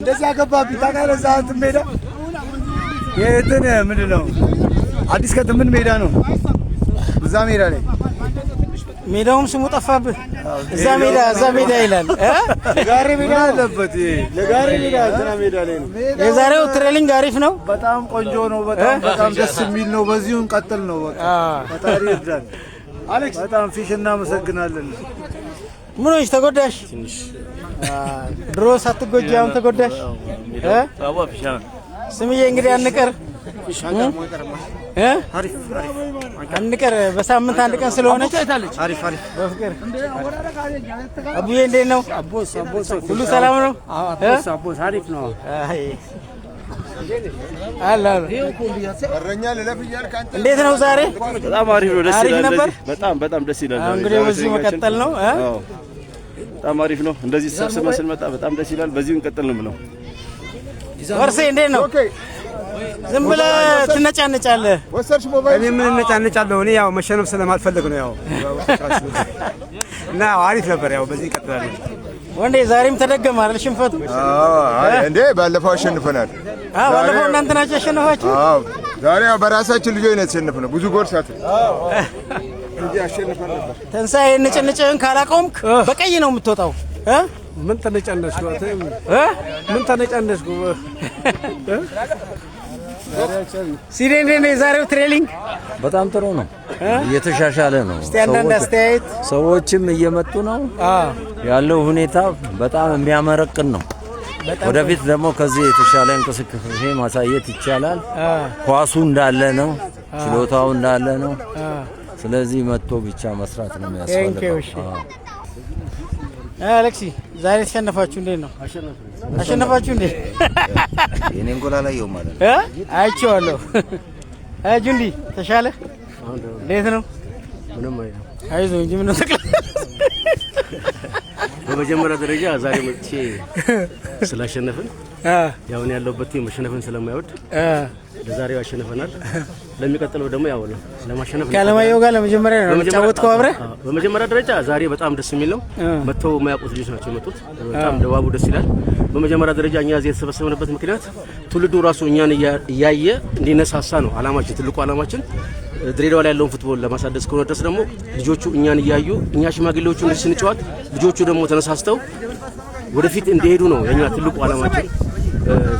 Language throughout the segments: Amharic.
እንደዚህ አገባብኝ ታውቃለህ። እዛ እንትን ሜዳ የእንትን ምንድን ነው አዲስ ከተማ ምን ሜዳ ነው? እዛ ሜዳ ላይ ሜዳውም ስሙ ጠፋብህ። እዛ ሜዳ ይላል ለጋሪ ሜዳ አለበት። ለጋሪ ሜዳ እንትና ሜዳ ላይ ነው። የዛሬው ትሬኒንግ አሪፍ ነው። በጣም ቆንጆ ነው። በጣም ደስ የሚል ነው። በዚሁ እንቀጥል ነው በቃ ፈጣሪ ይርዳን። አሌክስ በጣም ፊሽ እናመሰግናለን። ምን ሆነሽ ተጎዳሽ? ድሮ ሳትጎጂ አሁን ተጎዳሽ? ስምዬ እንግዲህ አንቀር አንቀር በሳምንት አንድ ቀን ስለሆነ አሪፍ በፍቅር አቡዬ እንዴት ነው? ሁሉ ሰላም ነው? አቦስ አሪፍ ነው። እንዴት ነው ዛሬ? በጣም አሪፍ ነው። ደስ ይላል። ነበር? በጣም ደስ ይላል። እንግዲህ በዚህ መቀጠል ነው። በጣም አሪፍ ነው። እንደዚህ ሰብስበን ስንመጣ በጣም ደስ ይላል። በዚሁ እንቀጥል ነው ብለው ወርሴ እንዴት ነው? ዝም ብለህ ትነጫነጫለህ። እኔ ምን እነጫነጫለሁ? እኔ ያው መሸነፍ ስለማልፈልግ ነው። ያው እና አሪፍ ነበር። ያው በዚህ እንቀጥላለን። ወንዴ ዛሬም ተደገመ አይደል ሽንፈቱ? እንዴ ባለፈው አሸንፈናል። ባለፈው እናንተ ናችሁ ያሸነፋችሁ? ዛሬ ያው በራሳችን ልጆች ነው የተሸነፍነው። ብዙ ጎል ሳት እንጂ አሸንፈን ነበር። ተንሳይ ንጭንጭህን ካላቆምክ በቀይ ነው የምትወጣው። ምን ተነጫነስኩ? ምን ተነጫነስኩ? ሲዴ እንዴት ነው የዛሬው ትሬኒንግ? በጣም ጥሩ ነው። እየተሻሻለ ነው። እስቲ አንዳንድ አስተያየት። ሰዎችም እየመጡ ነው። ያለው ሁኔታ በጣም የሚያመረቅን ነው። ወደፊት ደግሞ ከዚህ የተሻለ እንቅስቃሴ ማሳየት ይቻላል። ኳሱ እንዳለ ነው፣ ችሎታው እንዳለ ነው። ስለዚህ መጥቶ ብቻ መስራት ነው የሚያስፈልገው። አሌክሲ ዛሬ ተሸነፋችሁ እንዴት ነው? አሸነፋችሁ እንዴ? የኔን ጎል አላየሁም ማለት አይቼዋለሁ። ጁንዲ ተሻለ? እንዴት ነው? ምንም አይደለም። አይዞህ እንጂ ምን ተቀለ። በመጀመሪያ ደረጃ ዛሬ መጥቼ ስላሸነፍን ያው ነው ያለውበት መሸነፍን ስለማይወድ ለዛሬው አሸነፈናል። ለሚቀጥለው ደግሞ ያው ነው ለማሸነፍ ካለማየው ጋር ለመጀመሪያ ነው ተጫወትከው አብረህ? በመጀመሪያ ደረጃ ዛሬ በጣም ደስ የሚል ነው። መጥተው የማያውቁት ልጆች ናቸው የመጡት። በጣም ደባቡ ደስ ይላል። በመጀመሪያ ደረጃ እኛ እዚህ የተሰበሰብንበት ምክንያት ትውልዱ ራሱ እኛን እያየ እንዲነሳሳ ነው አላማችን። ትልቁ አላማችን ድሬዳዋ ላይ ያለውን ፉትቦል ለማሳደግ ከሆነ ድረስ ደግሞ ልጆቹ እኛን እያዩ እኛ ሽማግሌዎቹ እንደዚህ ስንጫወት ልጆቹ ደግሞ ተነሳስተው ወደፊት እንዲሄዱ ነው የኛ ትልቁ አላማችን።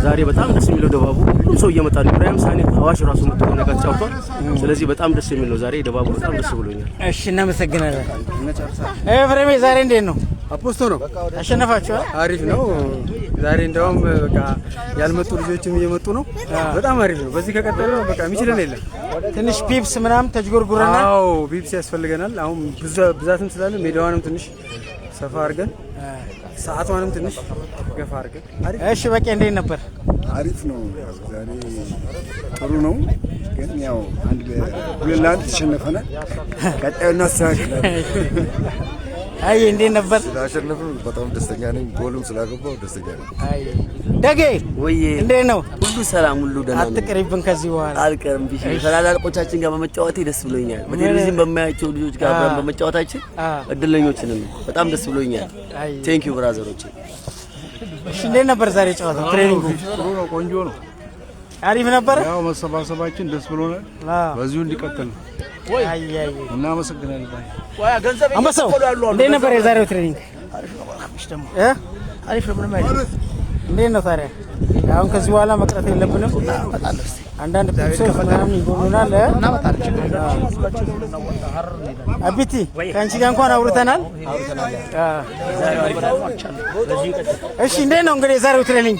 ዛሬ በጣም ደስ የሚለው ደባቡ ሁሉም ሰው እየመጣ ነው። ኢብራሂም ሳኔ አዋሽ ራሱ መጥቶ ነው ተጫውቷል። ስለዚህ በጣም ደስ የሚል ነው ዛሬ ደባቡ በጣም ደስ ብሎኛል። እሺ እናመሰግናለን። ኤፍሬም ዛሬ እንዴት ነው? አፖስቶ ነው አሸነፋችኋል? አሪፍ ነው። ዛሬ እንደውም በቃ ያልመጡ ልጆችም እየመጡ ነው። በጣም አሪፍ ነው። በዚህ ከቀጠለ በቃ የሚችለን የለም። ትንሽ ፒፕስ ምናምን ተጅጎርጉረናል። አዎ ፒፕስ ያስፈልገናል። አሁን ብዛትም ስላለ ሜዳዋንም ትንሽ ሰፋ አድርገን ሰዓቷንም ትንሽ ገፋ አድርገን እሺ በቃ እንዴት ነበር? አሪፍ ነው። ዛሬ ጥሩ ነው። ግን ያው አንድ ሁለት ለአንድ ተሸነፈናል። ቀጣዩ እናስተካክላለን። አይ እንዴት ነበር? ስላሸነፍን በጣም ደስተኛ ነኝ። ጎልም ስላገባው ደስተኛ ነኝ። አይ ደጌ ወይ እንዴት ነው? ሁሉ ሰላም፣ ሁሉ ደህና ነው። አትቀሪብን ከዚህ በኋላ አልቀርም። ቢሽ ታላላቆቻችን ጋር በመጫወቴ ደስ ብሎኛል። በቴሌቪዥን በማያቸው ልጆች ጋር አብረን በመጫወታችን እድለኞች ነን። በጣም ደስ ብሎኛል። ቴንክ ዩ ብራዘሮች። እሺ እንዴት ነበር ዛሬ ጨዋታው? ትሬኒንጉ ጥሩ ነው፣ ቆንጆ ነው፣ አሪፍ ነበር። ያው መሰባሰባችን ደስ ብሎናል። በዚሁ እንዲቀጥል ነው። እናመሰግናለን። አንበሳው እንዴት ነበር የዛሬው ትሬኒንግ? አሪፍ ነው። ምንም አይደለም። እንዴት ነው ታዲያ? አሁን ከዚህ በኋላ መቅረት የለብንም። አንዳንድ ፒፕሶች ምናምን ይጎሉናል። አቢቲ ከአንቺ ጋር እንኳን አውርተናል። እሺ እንዴት ነው እንግዲህ የዛሬው ትሬኒንግ?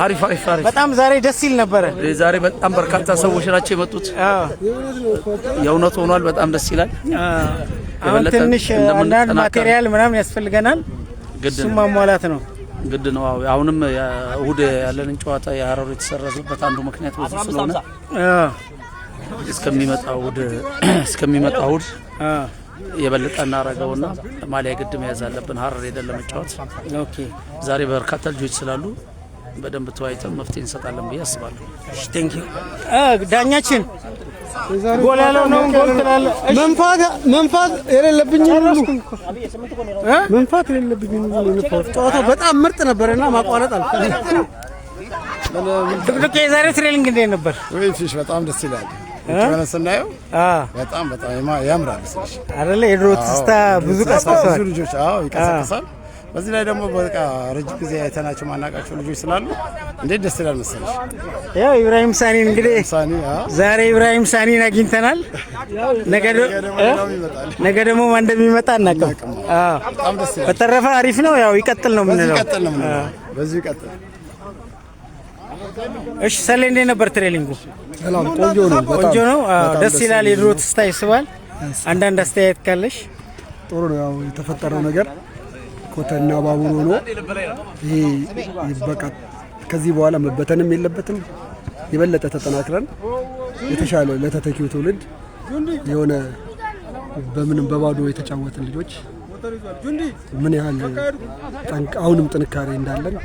አሪፍ በጣም ዛሬ ደስ ይል ነበረ። ዛሬ በጣም በርካታ ሰዎች ናቸው የመጡት። የእውነት ሆኗል። በጣም ደስ ይላል። አሁን ትንሽ አንዳንድ ማቴሪያል ምናምን ያስፈልገናል። እሱም ማሟላት ነው ግድ ነው። አሁንም እሁድ ያለንን ጨዋታ የሀረሩ የተሰረዙበት አንዱ ምክንያት በዚህ ስለሆነ እስከሚመጣው እሁድ የበለጠ እናረጋውና ማሊያ ግድ መያዝ አለብን ሀረር ሄደን ለመጫወት። ኦኬ ዛሬ በርካታ ልጆች ስላሉ በደንብ ተወያይተን መፍትሄ እንሰጣለን ብዬ አስባለሁ። ቴንክ ዩ ዳኛችን ጎል ያለው ነው ጎል ትላለህ። መንፋት የሌለብኝ ሁሉ መንፋት የሌለብኝ ሁሉ ጨዋታው በጣም ምርጥ ነበርና ማቋረጥ አልፈልግም። ድብቅ የዛሬው ትሬኒንግ እንዴት ነበር? ወይ ፊሽ በጣም ደስ ይላል። ሆነ ስናየው በጣም ያምራል አይደለ? የድሮ ትስታ ብዙ ቀስቅሷል። ብዙ ልጆች ይቀሰቅሳል። በዚህ ላይ ደግሞ በቃ ረጅም ጊዜ አይተናቸው ማናቃቸው ልጆች ስላሉ እንዴት ደስ ይላል መሰለሽ። ያው ኢብራሂም ሳኒን እንግዲህ ዛሬ ኢብራሂም ሳኒን አግኝተናል። ነገ ደግሞ ማን እንደሚመጣ እናውቅም። በጣም ደስ ይላል። በተረፈ አሪፍ ነው። ያው ይቀጥል ነው የምንለው። በዚህ ይቀጥል። እሺ ሰሌ እንዴት ነበር ትሬኒንጉ? ቆንጆ ነው። ደስ ይላል። የድሮ ትስታ ይስባል። አንዳንድ አስተያየት ካለሽ? ጥሩ ነው። ያው የተፈጠረው ነገር ኮተና ባቡር ሆኖ ይሄ በቃ ከዚህ በኋላ መበተንም የለበትም። የበለጠ ተጠናክረን የተሻለ ለተተኪው ትውልድ የሆነ በምንም በባዶ የተጫወትን ልጆች ምን ያህል አሁንም ጥንካሬ እንዳለን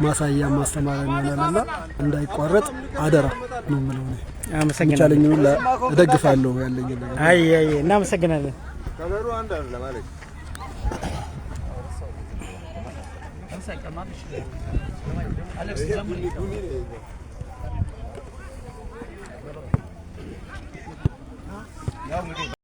ማሳያ ማስተማሪያ ይሆናልና እንዳይቋረጥ አደራ ነው የምለው። አመሰግናለሁ። እደግፋለሁ ያለኝ ነገር። አይ እናመሰግናለን።